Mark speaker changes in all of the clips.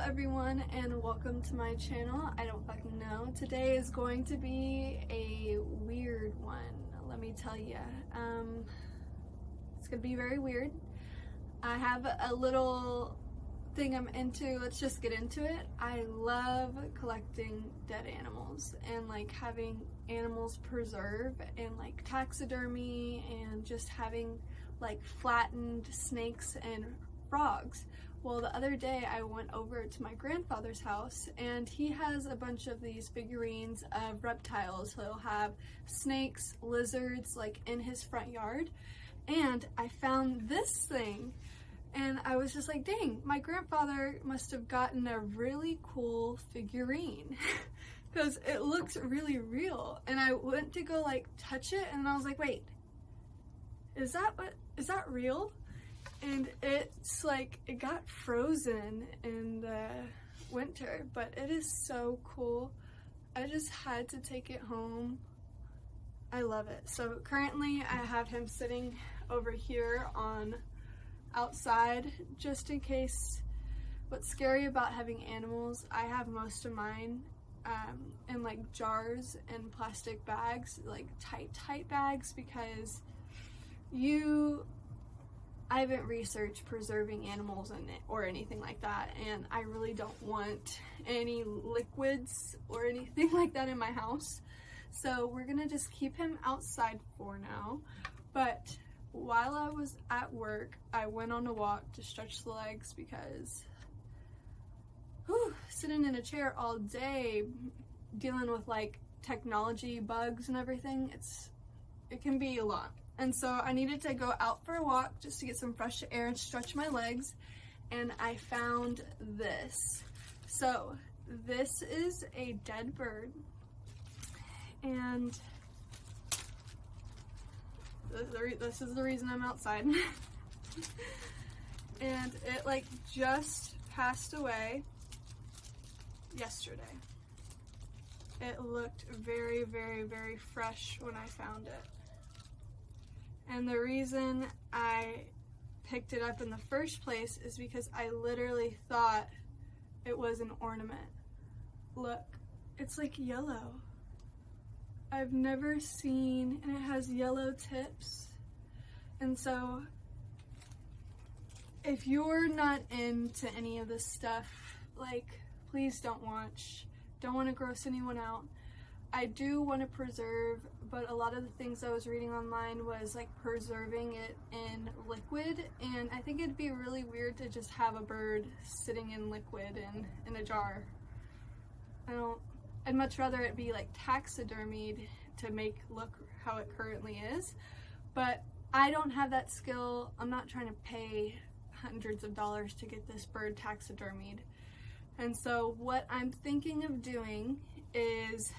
Speaker 1: everyone, and welcome to my channel. I don't fucking know. Today is going to be a weird one, let me tell you. It's gonna be very weird. I have a little thing I'm into. Let's just get into it. I love collecting dead animals and like having animals preserve and like taxidermy and just having like flattened snakes and frogs. Well, the other day I went over to my grandfather's house and he has a bunch of these figurines of reptiles. He'll have snakes, lizards like in his front yard, and I found this thing and I was just like, dang, my grandfather must have gotten a really cool figurine because it looks really real. And I went to go like touch it and I was like, wait, is that real? And it's like, it got frozen in the winter, but it is so cool. I just had to take it home. I love it. So currently I have him sitting over here on outside just in case. What's scary about having animals, I have most of mine in like jars and plastic bags, like tight bags, because I haven't researched preserving animals in it or anything like that, and I really don't want any liquids or anything like that in my house. So we're gonna just keep him outside for now. But while I was at work, I went on a walk to stretch the legs because sitting in a chair all day dealing with like technology bugs and everything, it can be a lot. And so I needed to go out for a walk just to get some fresh air and stretch my legs, and I found this. So this is a dead bird, and this is the reason I'm outside. And it like just passed away yesterday. It looked very, very, very fresh when I found it. And the reason I picked it up in the first place is because I literally thought it was an ornament. Look, it's like yellow. I've never seen, and it has yellow tips. And so if you're not into any of this stuff, like, please don't watch. Don't want to gross anyone out. I do want to preserve, but a lot of the things I was reading online was like preserving it in liquid, and I think it'd be really weird to just have a bird sitting in liquid in a jar. I'd much rather it be like taxidermied to make look how it currently is, but I don't have that skill. I'm not trying to pay hundreds of dollars to get this bird taxidermied. And so what I'm thinking of doing is,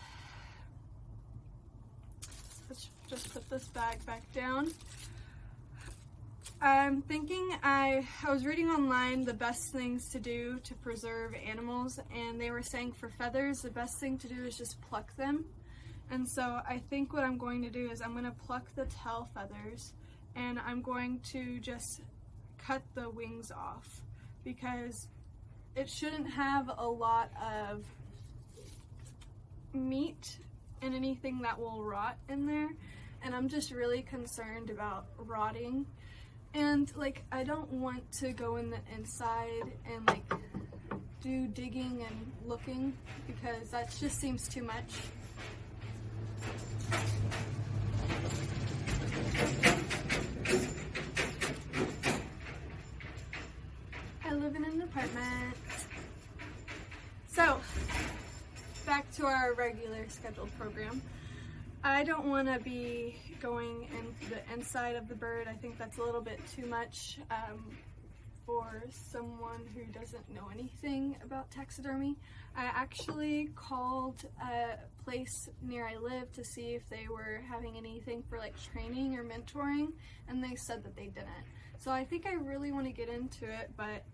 Speaker 1: let's just put this bag back down. I'm thinking, I was reading online the best things to do to preserve animals, and they were saying for feathers, the best thing to do is just pluck them. And so I think what I'm going to do is I'm going to pluck the tail feathers, and I'm going to just cut the wings off, because it shouldn't have a lot of meat and anything that will rot in there, and I'm just really concerned about rotting. And like, I don't want to go in the inside and like do digging and looking, because that just seems too much. I live in an apartment. So back to our regular scheduled program. I don't want to be going in the inside of the bird. I think that's a little bit too much for someone who doesn't know anything about taxidermy. I actually called a place near I live to see if they were having anything for like training or mentoring, and they said that they didn't. So I think I really want to get into it, but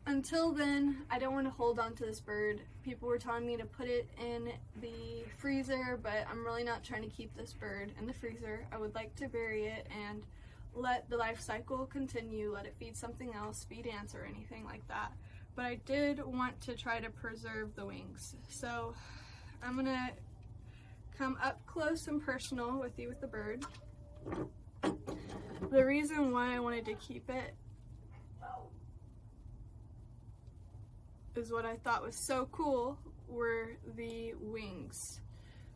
Speaker 1: until then, I don't want to hold on to this bird. People were telling me to put it in the freezer, but I'm really not trying to keep this bird in the freezer. I would like to bury it and let the life cycle continue, let it feed something else, feed ants or anything like that. but I did want to try to preserve the wings. So I'm gonna come up close and personal with you with the bird. The reason why I wanted to keep it is what I thought was so cool were the wings.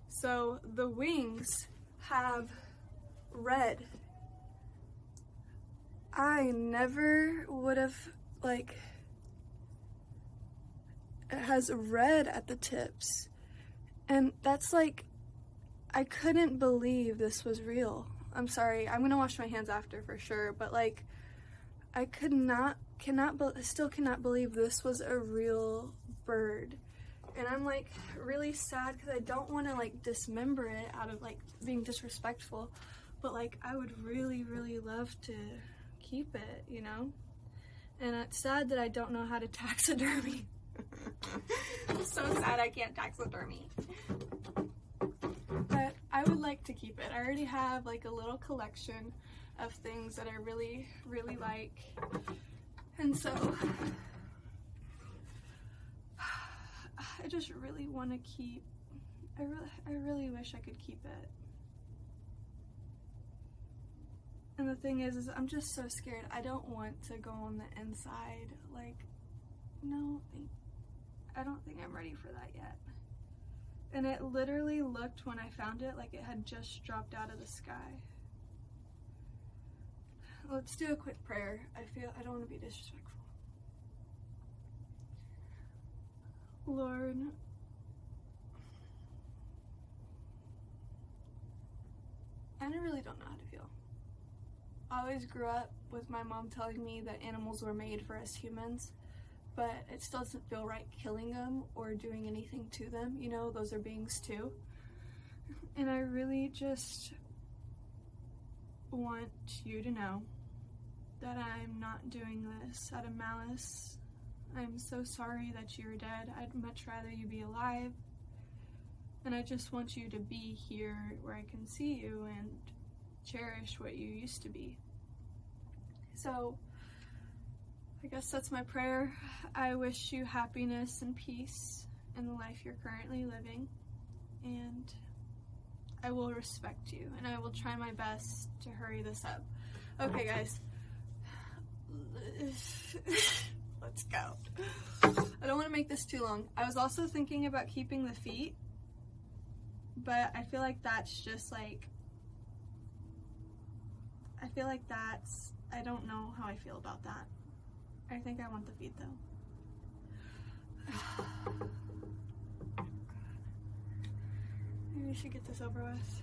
Speaker 1: So the wings have red. I never would have, like, it has red at the tips. And that's like, I couldn't believe this was real. I'm sorry, I'm gonna wash my hands after for sure, but like, I still cannot believe this was a real bird. And I'm like really sad because I don't want to like dismember it out of like being disrespectful, but like I would really, really love to keep it, you know? And it's sad that I don't know how to taxidermy. I'm so sad I can't taxidermy. But I would like to keep it. I already have like a little collection of things that I really, really like. And so I just really want to keep, I really wish I could keep it. And the thing is I'm just so scared. I don't want to go on the inside. Like, no, I don't think I'm ready for that yet. And it literally looked, when I found it, like it had just dropped out of the sky. Let's do a quick prayer. I don't want to be disrespectful. Lord, I really don't know how to feel. I always grew up with my mom telling me that animals were made for us humans, but it still doesn't feel right killing them or doing anything to them. You know, those are beings too. And I really just want you to know that I'm not doing this out of malice. I'm so sorry that you're dead. I'd much rather you be alive. And I just want you to be here where I can see you and cherish what you used to be. So I guess that's my prayer. I wish you happiness and peace in the life you're currently living. And I will respect you, and I will try my best to hurry this up. Okay, guys. Let's go. I don't want to make this too long. I was also thinking about keeping the feet, but I feel like that's just like, I don't know how I feel about that. I think I want the feet though. Maybe we should get this over with.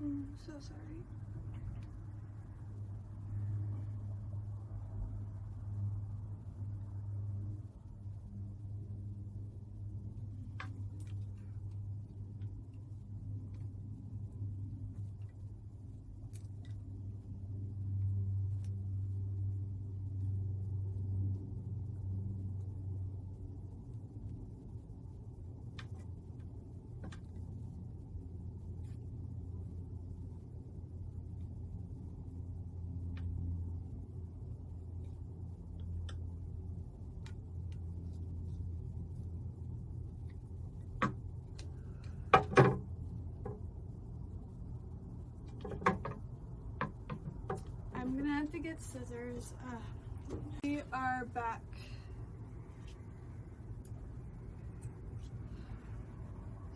Speaker 1: I'm so sorry. I'm gonna have to get scissors. We are back.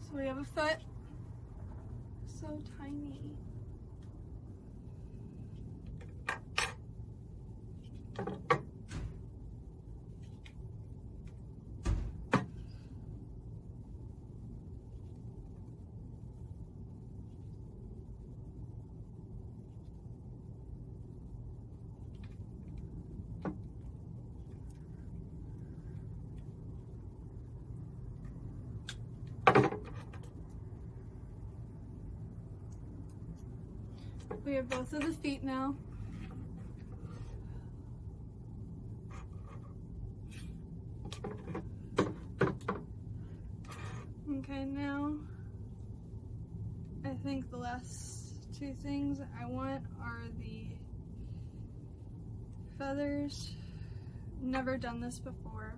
Speaker 1: So we have a foot. So tiny. We have both of the feet now. Okay, now I think the last two things I want are the feathers never done this before.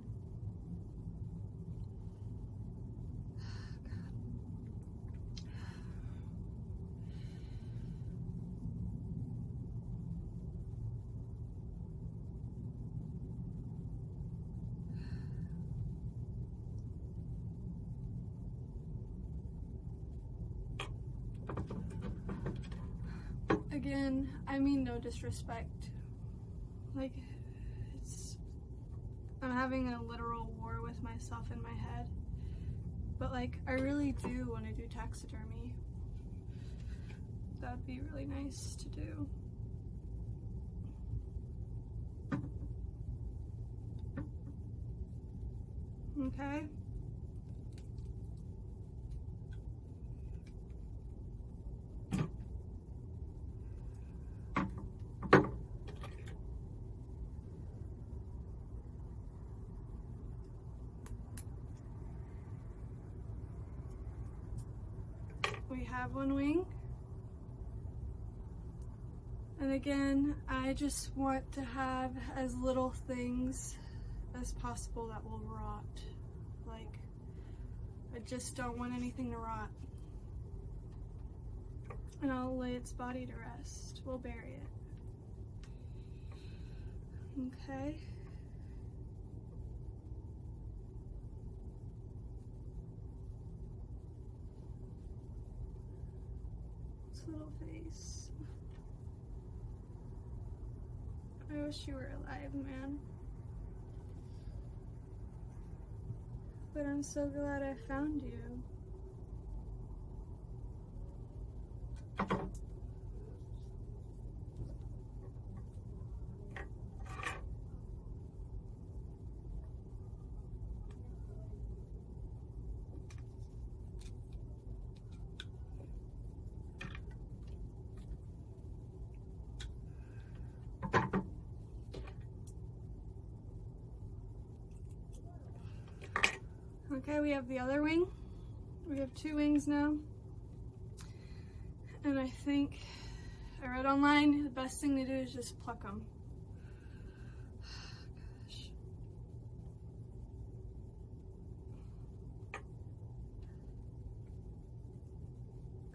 Speaker 1: Again, I mean no disrespect. Like, I'm having a literal war with myself in my head. But like, I really do want to do taxidermy. That'd be really nice to do. Okay. We have one wing. And again, I just want to have as little things as possible that will rot. Like, I just don't want anything to rot. And I'll lay its body to rest. We'll bury it. Okay. Its little face. I wish you were alive, man. But I'm so glad I found you. Okay, we have the other wing. We have two wings now. And I think, I read online, the best thing to do is just pluck them. Gosh.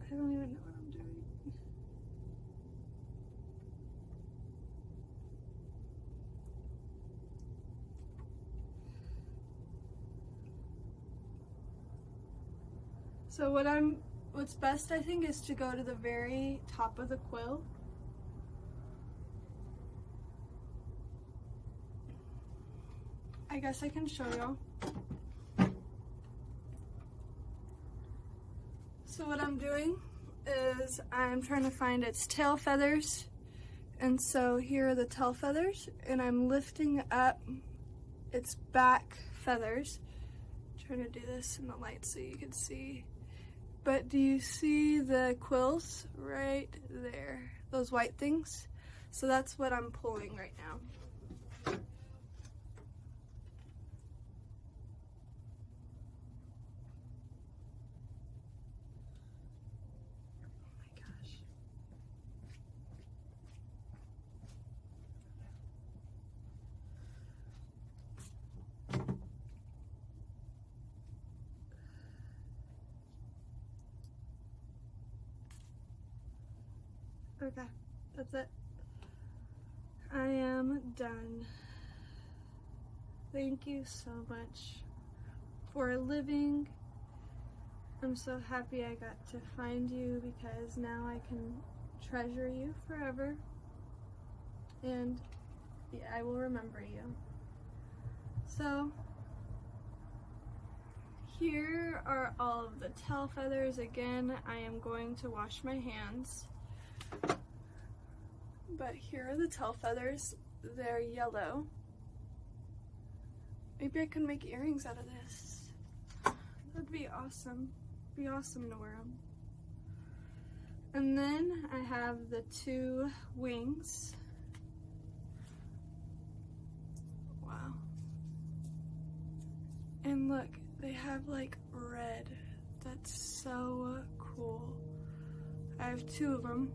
Speaker 1: I don't even know what I'm doing. So what's best, I think, is to go to the very top of the quill. I guess I can show y'all. So what I'm doing is I'm trying to find its tail feathers. And so here are the tail feathers, and I'm lifting up its back feathers. I'm trying to do this in the light so you can see. But do you see the quills right there? Those white things? So that's what I'm pulling right now. Oh my gosh. Okay, that's it. I am done. Thank you so much for living. I'm so happy I got to find you because now I can treasure you forever. And yeah, I will remember you. So here are all of the tail feathers. Again, I am going to wash my hands. But here are the tail feathers. They're yellow. Maybe I can make earrings out of this. That'd be awesome. Be awesome to wear them. And then I have the two wings. Wow. And look, they have like red. That's so cool. I have two of them.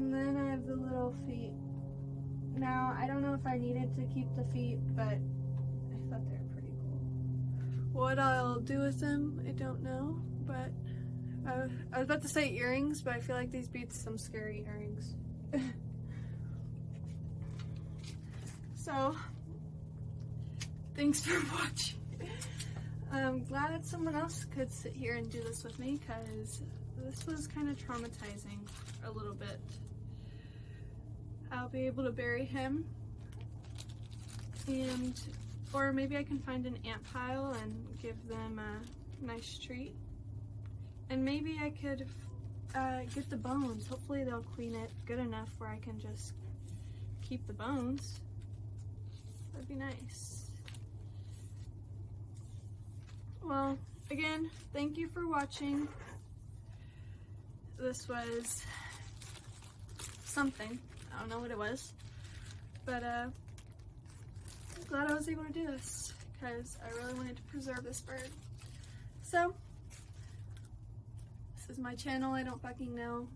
Speaker 1: And then I have the little feet. Now, I don't know if I needed to keep the feet, but I thought they were pretty cool. What I'll do with them, I don't know, but I was about to say earrings, but I feel like these beat some scary earrings. So, thanks for watching. I'm glad that someone else could sit here and do this with me, because this was kind of traumatizing a little bit. I'll be able to bury him, and or maybe I can find an ant pile and give them a nice treat. And maybe I could get the bones. Hopefully they'll clean it good enough where I can just keep the bones. That'd be nice. Well, again, thank you for watching. This was something. I don't know what it was, but I'm glad I was able to do this because I really wanted to preserve this bird. So, this is my channel. I don't fucking know.